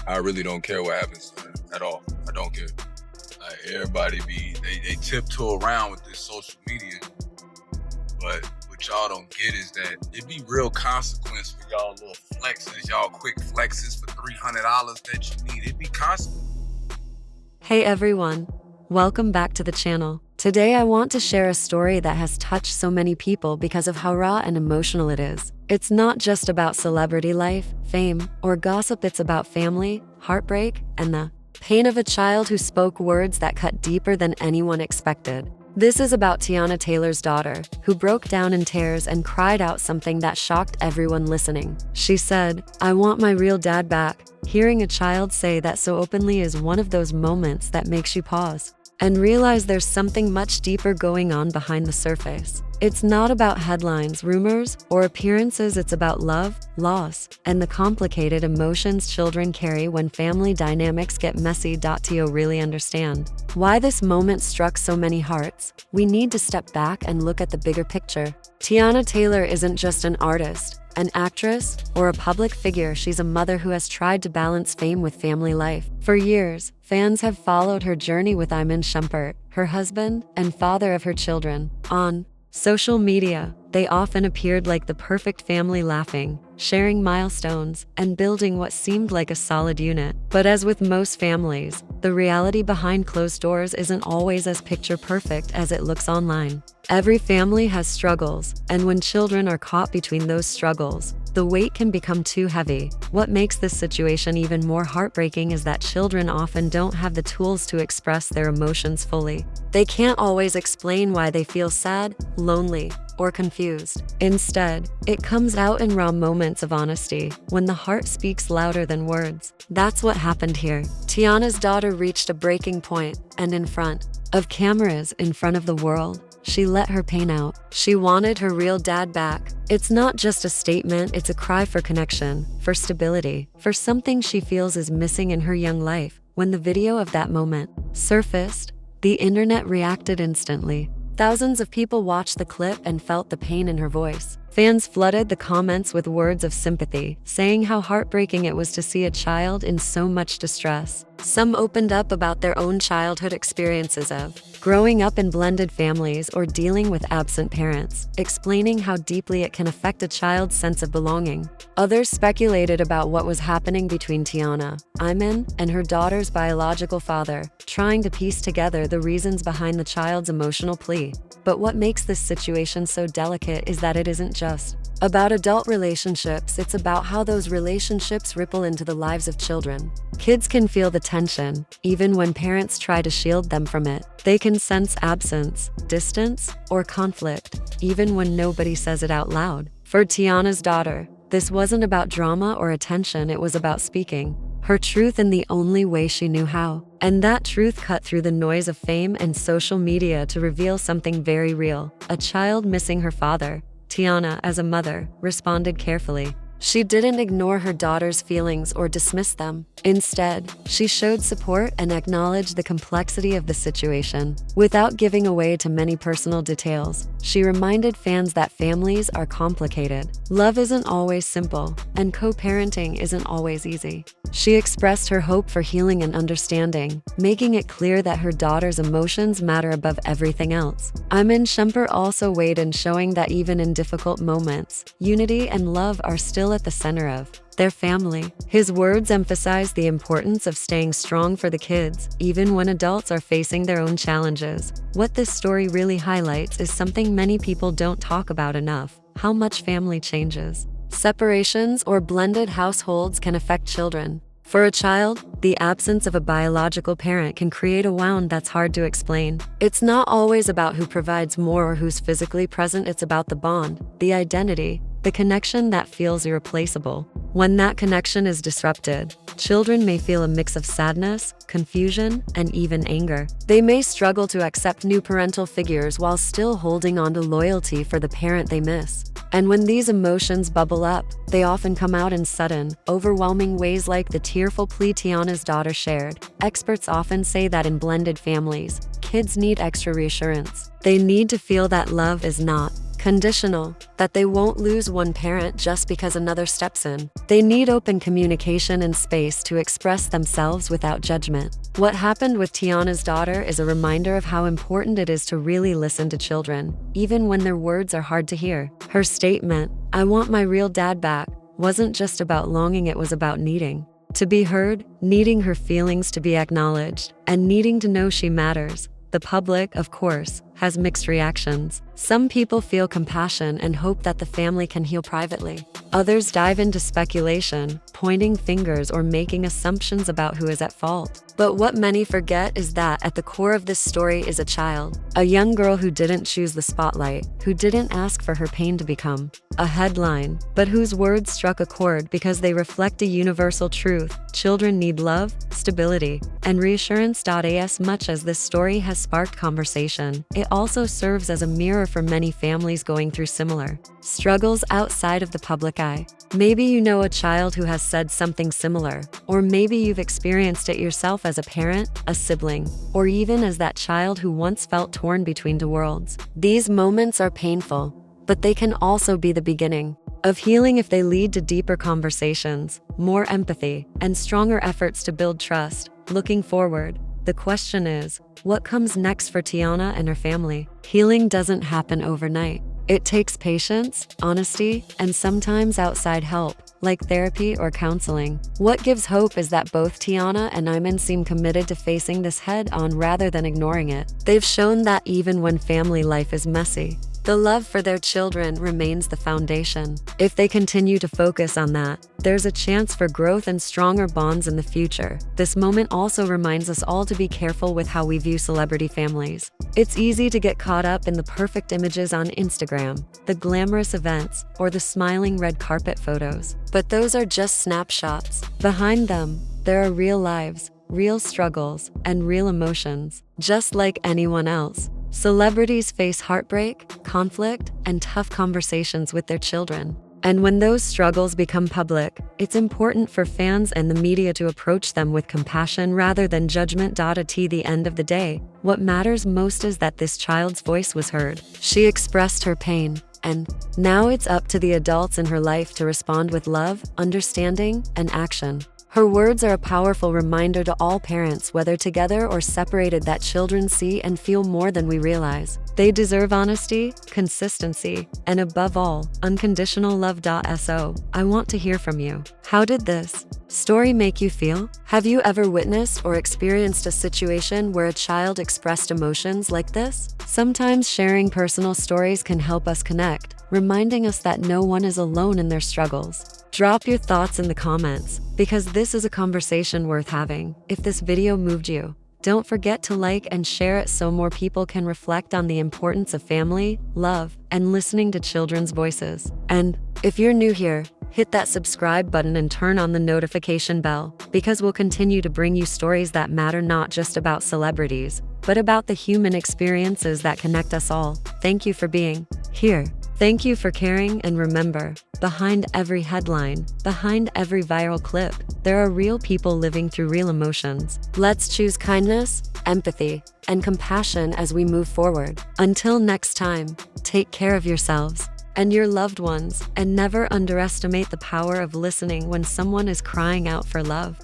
I really don't care what happens to them at all. I don't care. Like everybody they tiptoe around with this social media, but what y'all don't get is that it be real consequence for y'all little flexes, y'all quick flexes for $300 that you need. It be consequence. Hey everyone, welcome back to the channel. Today I want to share a story that has touched so many people because of how raw and emotional it is. It's not just about celebrity life, fame, or gossip, it's about family, heartbreak, and the pain of a child who spoke words that cut deeper than anyone expected. This is about Teyana Taylor's daughter, who broke down in tears and cried out something that shocked everyone listening. She said, "I want my real dad back." Hearing a child say that so openly is one of those moments that makes you pause and realize there's something much deeper going on behind the surface. It's not about headlines, rumors, or appearances. It's about love, loss, and the complicated emotions children carry when family dynamics get messy. To really understand why this moment struck so many hearts, we need to step back and look at the bigger picture. Teyana Taylor isn't just an artist, an actress, or a public figure. She's a mother who has tried to balance fame with family life. For years, fans have followed her journey with Iman, Shumpert, her husband and father of her children. On social media, they often appeared like the perfect family, laughing, sharing milestones, and building what seemed like a solid unit. But as with most families, the reality behind closed doors isn't always as picture perfect as it looks online. Every family has struggles, and when children are caught between those struggles, the weight can become too heavy. What makes this situation even more heartbreaking is that children often don't have the tools to express their emotions fully. They can't always explain why they feel sad, lonely, or confused. Instead, it comes out in raw moments of honesty, when the heart speaks louder than words. That's what happened here. Teyana's daughter reached a breaking point, and in front of cameras, in front of the world, she let her pain out. She wanted her real dad back. It's not just a statement, it's a cry for connection, for stability, for something she feels is missing in her young life. When the video of that moment surfaced, the internet reacted instantly. Thousands of people watched the clip and felt the pain in her voice. Fans flooded the comments with words of sympathy, saying how heartbreaking it was to see a child in so much distress. Some opened up about their own childhood experiences of growing up in blended families or dealing with absent parents, explaining how deeply it can affect a child's sense of belonging. Others speculated about what was happening between Teyana, Iman, and her daughter's biological father, trying to piece together the reasons behind the child's emotional plea. But what makes this situation so delicate is that it isn't just about adult relationships, it's about how those relationships ripple into the lives of children. Kids can feel the tension, even when parents try to shield them from it. They can sense absence, distance, or conflict, even when nobody says it out loud. For Teyana's daughter, this wasn't about drama or attention, it was about speaking her truth in the only way she knew how. And that truth cut through the noise of fame and social media to reveal something very real: a child missing her father. Teyana, as a mother, responded carefully. She didn't ignore her daughter's feelings or dismiss them. Instead, she showed support and acknowledged the complexity of the situation. Without giving away too many personal details, she reminded fans that families are complicated. Love isn't always simple, and co-parenting isn't always easy. She expressed her hope for healing and understanding, making it clear that her daughter's emotions matter above everything else. Iman Shumpert also weighed in, showing that even in difficult moments, unity and love are still at the center of their family. His words emphasized the importance of staying strong for the kids, even when adults are facing their own challenges. What this story really highlights is something many people don't talk about enough: how much family changes. Separations or blended households can affect children. For a child, the absence of a biological parent can create a wound that's hard to explain. It's not always about who provides more or who's physically present, it's about the bond, the identity, the connection that feels irreplaceable. When that connection is disrupted, children may feel a mix of sadness, confusion, and even anger. They may struggle to accept new parental figures while still holding on to loyalty for the parent they miss. And when these emotions bubble up, they often come out in sudden, overwhelming ways, like the tearful plea Teyana's daughter shared. Experts often say that in blended families, kids need extra reassurance. They need to feel that love is not conditional, that they won't lose one parent just because another steps in. They need open communication and space to express themselves without judgment. What happened with Teyana's daughter is a reminder of how important it is to really listen to children, even when their words are hard to hear. Her statement, "I want my real dad back," wasn't just about longing, it was about needing to be heard, needing her feelings to be acknowledged, and needing to know she matters. The public, of course, has mixed reactions. Some people feel compassion and hope that the family can heal privately. Others dive into speculation, pointing fingers or making assumptions about who is at fault. But what many forget is that at the core of this story is a child, a young girl who didn't choose the spotlight, who didn't ask for her pain to become a headline, but whose words struck a chord because they reflect a universal truth. Children need love, stability, and reassurance. As much as this story has sparked conversation, it also serves as a mirror for many families going through similar struggles outside of the public eye. Maybe you know a child who has said something similar, or maybe you've experienced it yourself as a parent, a sibling, or even as that child who once felt torn between two worlds. These moments are painful, but they can also be the beginning of healing if they lead to deeper conversations, more empathy, and stronger efforts to build trust. Looking forward, the question is, what comes next for Teyana and her family? Healing doesn't happen overnight. It takes patience, honesty, and sometimes outside help, like therapy or counseling. What gives hope is that both Teyana and Iman seem committed to facing this head-on rather than ignoring it. They've shown that even when family life is messy, the love for their children remains the foundation. If they continue to focus on that, there's a chance for growth and stronger bonds in the future. This moment also reminds us all to be careful with how we view celebrity families. It's easy to get caught up in the perfect images on Instagram, the glamorous events, or the smiling red carpet photos. But those are just snapshots. Behind them, there are real lives, real struggles, and real emotions, just like anyone else. Celebrities face heartbreak, conflict, and tough conversations with their children. And when those struggles become public, it's important for fans and the media to approach them with compassion rather than judgment. At the end of the day, what matters most is that this child's voice was heard. She expressed her pain, and now it's up to the adults in her life to respond with love, understanding, and action. Her words are a powerful reminder to all parents, whether together or separated, that children see and feel more than we realize. They deserve honesty, consistency, and above all, unconditional love. So, I want to hear from you. How did this story make you feel? Have you ever witnessed or experienced a situation where a child expressed emotions like this? Sometimes sharing personal stories can help us connect, reminding us that no one is alone in their struggles. Drop your thoughts in the comments, because this is a conversation worth having. If this video moved you, don't forget to like and share it so more people can reflect on the importance of family, love, and listening to children's voices. And if you're new here, hit that subscribe button and turn on the notification bell, because we'll continue to bring you stories that matter, not just about celebrities, but about the human experiences that connect us all. Thank you for being here. Thank you for caring, and remember, behind every headline, behind every viral clip, there are real people living through real emotions. Let's choose kindness, empathy, and compassion as we move forward. Until next time, take care of yourselves and your loved ones, and never underestimate the power of listening when someone is crying out for love.